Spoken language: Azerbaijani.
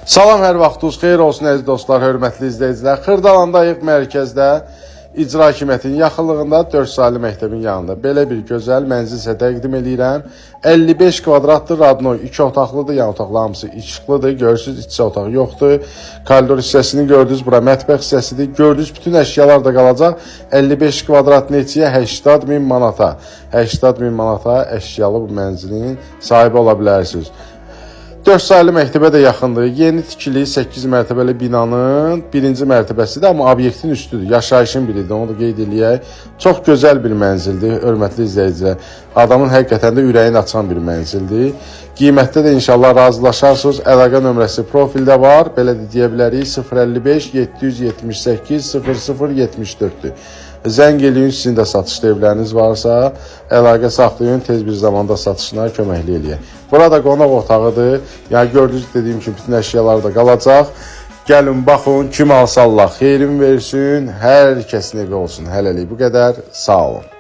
Salam, hər vaxtınız xeyir olsun əziz dostlar, hörmətli izləyicilər. Xırdalandayıq mərkəzdə icra hakimiyyətinin yaxınlığında 4 saylı məktəbin yanında. Belə bir gözəl mənzil sizə təqdim edirəm. 55 kvadratlı Radnoy 2 otaqlıdır, yan otaqlar hamısı işıqlıdır. Görürsünüz, içsə otaq yoxdur. Koridor hissəsini gördünüz, bura mətbəx hissəsidir. Gördüyünüz bütün əşyalar da qalacaq. 55 kvadrat neçəyə? 80.000 manata. 80.000 manata əşyalı bu mənzilin sahibi ola bilərsiniz. 4 saylı məktəbə də yaxındır. Yeni tikili 8 mərtəbəli binanın birinci mərtəbəsidir, amma obyektin üstüdür. Yaşayışın biridir, onu da qeyd eləyək. Çox gözəl bir mənzildir, hörmətli izləyicilər. Adamın həqiqətən də ürəyini açan bir mənzildir. Qiymətdə də inşallah razılaşarsınız. Əlaqə nömrəsi profildə var. Belə də deyə bilərik, 055 778 0074-dür. Zəng eləyin, sizin də satışda evləriniz varsa, əlaqə saxlayın, tez bir zamanda satışına köməkli eləyək. Burada qonaq otağıdır. Yəni gördüyünüz dediyim kimi bütün əşyalar da qalacaq. Gəlin, baxın, kim alsa Allah xeyrin versin, hər kəsin evi olsun. Hələlik bu qədər. Sağ olun.